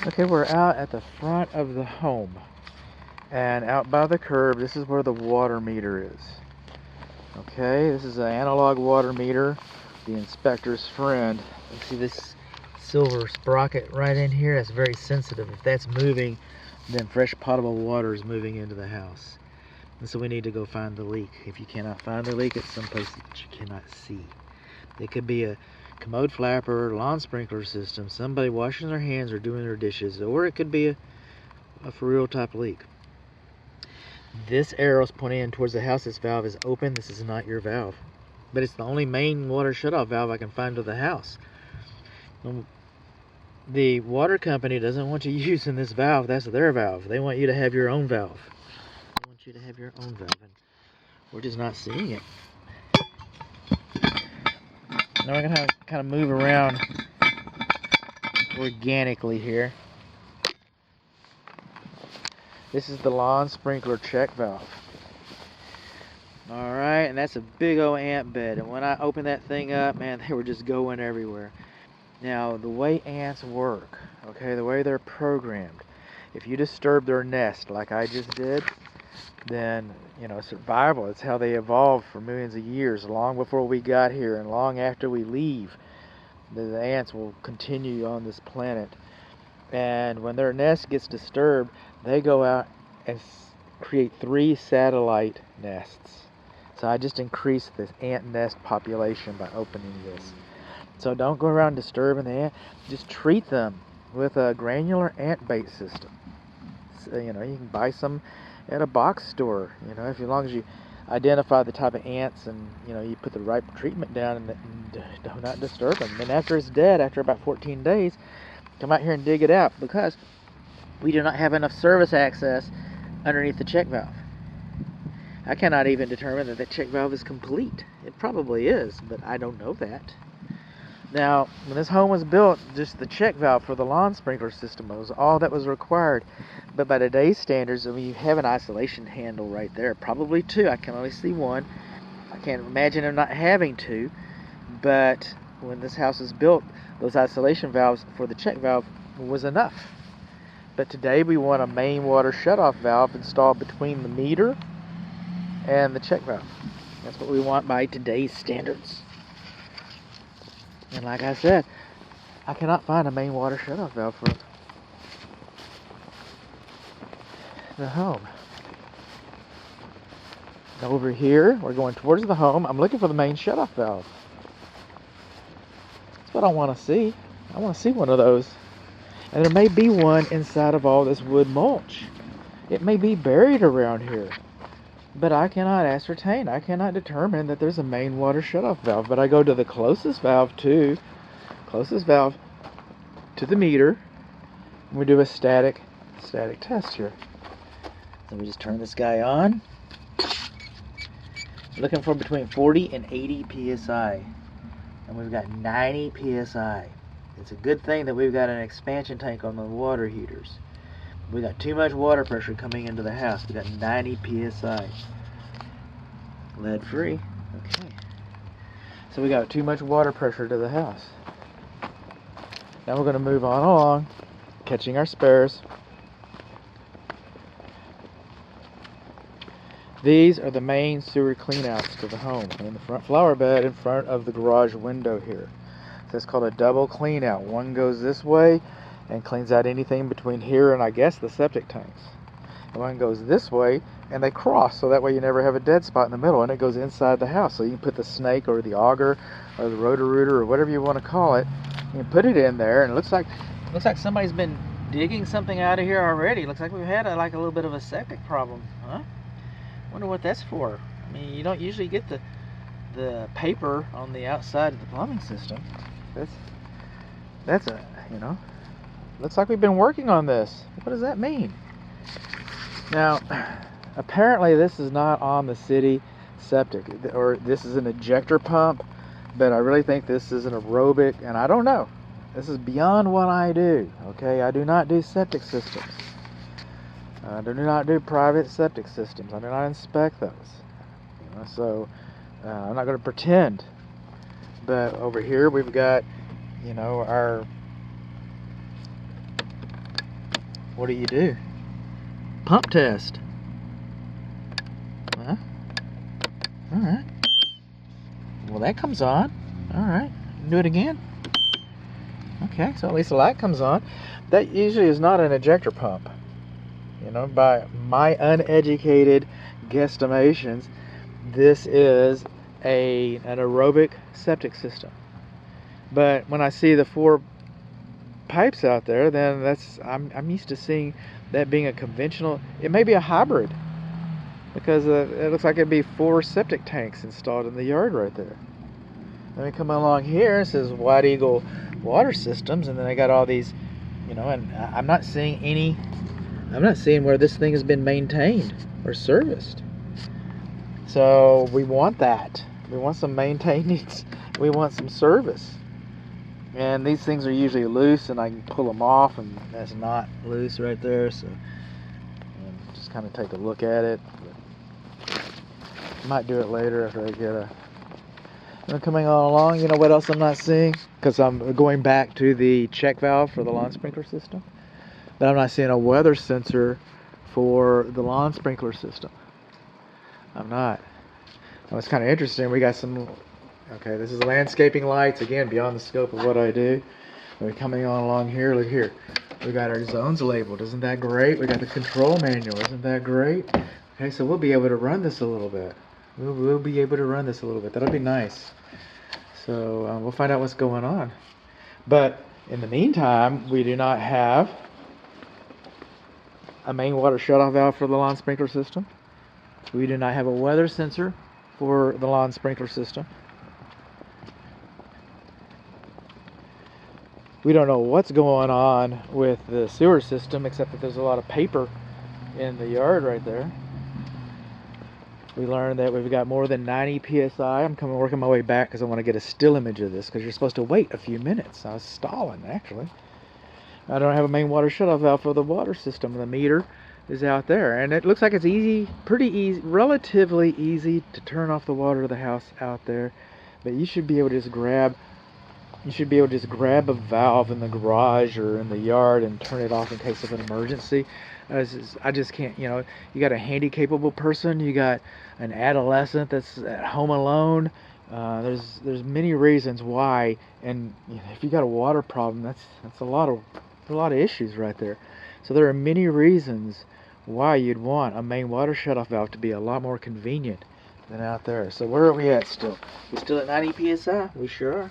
Okay, we're out at the front of the home. And out by the curb, this is where the water meter is. Okay, this is an analog water meter, the inspector's friend. You see this silver sprocket right in here? That's very sensitive. If that's moving, then fresh potable water is moving into the house. And so we need to go find the leak. If you cannot find the leak, it's someplace that you cannot see. It could be a commode flapper, lawn sprinkler system, somebody washing their hands or doing their dishes, or it could be a for real type leak. This arrow is pointing in towards the house. This valve is open. This is not your valve. But it's the only main water shutoff valve I can find to the house. The water company doesn't want you using this valve. That's their valve. They want you to have your own valve. They want you to have your own valve. And we're just not seeing it. Now we're going to kind of move around organically here. This is the lawn sprinkler check valve. Alright, and that's a big old ant bed. And when I opened that thing up, man, they were just going everywhere. Now, the way ants work, okay, the way they're programmed, if you disturb their nest like I just did, then, you know, survival, it's how they evolved for millions of years, long before we got here and long after we leave. The ants will continue on this planet. And when their nest gets disturbed, they go out and create 3 satellite nests. So I just increased this ant nest population by opening this. So don't go around disturbing the ant. Just treat them with a granular ant bait system. So, you know, you can buy some at a box store. You know, as long as you identify the type of ants and, you know, you put the right treatment down and do not disturb them. And after it's dead, after about 14 days, come out here and dig it out, because we do not have enough service access underneath the check valve. I cannot even determine that the check valve is complete. It probably is, but I don't know that. Now, when this home was built, just the check valve for the lawn sprinkler system was all that was required. But by today's standards, I mean, you have an isolation handle right there, probably 2. I can only see 1. I can't imagine them not having 2. But when this house was built, those isolation valves for the check valve was enough. But today we want a main water shutoff valve installed between the meter and the check valve. That's what we want by today's standards. And like I said, I cannot find a main water shutoff valve for the home. Over here, we're going towards the home. I'm looking for the main shutoff valve. That's what I want to see. I want to see one of those. And there may be one inside of all this wood mulch. It may be buried around here. But I cannot ascertain. I cannot determine that there's a main water shutoff valve. But I go to the closest valve to the meter. And we do a static test here. So we just turn this guy on. Looking for between 40 and 80 psi. And we've got 90 psi. It's a good thing that we've got an expansion tank on the water heaters. We got too much water pressure coming into the house. We got 90 psi. Lead free. Okay. So we got too much water pressure to the house. Now we're going to move on along, catching our spares. These are the main sewer cleanouts to the home. In the front flower bed in front of the garage window here. So it's called a double cleanout. One goes this way and cleans out anything between here and I guess the septic tanks. And one goes this way and they cross, so that way you never have a dead spot in the middle, and it goes inside the house. So you can put the snake or the auger or the rotor-rooter or whatever you want to call it. You can put it in there, and it looks like somebody's been digging something out of here already. Looks like we've had a little bit of a septic problem, huh? Wonder what that's for. I mean, you don't usually get the paper on the outside of the plumbing system. That's a, you know, looks like we've been working on this. What does that mean? Now, apparently this is not on the city septic, or this is an ejector pump, but I really think this is an aerobic, and I don't know. This is beyond what I do, okay? I do not do septic systems. I do not do private septic systems. I do not inspect those. You know, so I'm not going to pretend. But over here we've got, you know, our what do? Pump test. Huh? Alright. Well, that comes on. Alright. Do it again. Okay, so at least the light comes on. That usually is not an ejector pump. You know, by my uneducated guesstimations, this is an aerobic septic system. But when I see the 4 pipes out there, then I'm used to seeing that being a conventional. It may be a hybrid, because it looks like it'd be 4 septic tanks installed in the yard right there. Then we come along here, it says White Eagle Water Systems, and then they got all these, you know, and I'm not seeing where this thing has been maintained or serviced. So we want that. We want some maintenance. We want some service. And these things are usually loose, and I can pull them off, and that's not loose right there. So just kind of take a look at it. Might do it later after I get I'm coming on along. You know what else I'm not seeing? Because I'm going back to the check valve for the lawn sprinkler system. But I'm not seeing a weather sensor for the lawn sprinkler system. I'm not. That was kind of interesting. We got some. Okay, this is landscaping lights, again, beyond the scope of what I do. We're coming on along here. Look here. We got our zones labeled. Isn't that great? We got the control manual. Isn't that great? Okay, so we'll be able to run this a little bit. We'll be able to run this a little bit. That'll be nice. So we'll find out what's going on. But in the meantime, we do not have a main water shutoff valve for the lawn sprinkler system. We do not have a weather sensor for the lawn sprinkler system. We don't know what's going on with the sewer system, except that there's a lot of paper in the yard right there. We learned that we've got more than 90 psi. I'm working my way back because I want to get a still image of this, because you're supposed to wait a few minutes. I was stalling, actually. I don't have a main water shutoff valve for the water system. The meter is out there, and it looks like it's easy, pretty easy, relatively easy to turn off the water of the house out there. But you should be able to just grab a valve in the garage or in the yard and turn it off in case of an emergency. I just can't, you know, you got a handy-capable person, you got an adolescent that's at home alone. There's many reasons why, and you know, if you got a water problem, that's a lot of issues right there. So there are many reasons why you'd want a main water shutoff valve to be a lot more convenient than out there. So where are we at still? We still at 90 psi? We sure are.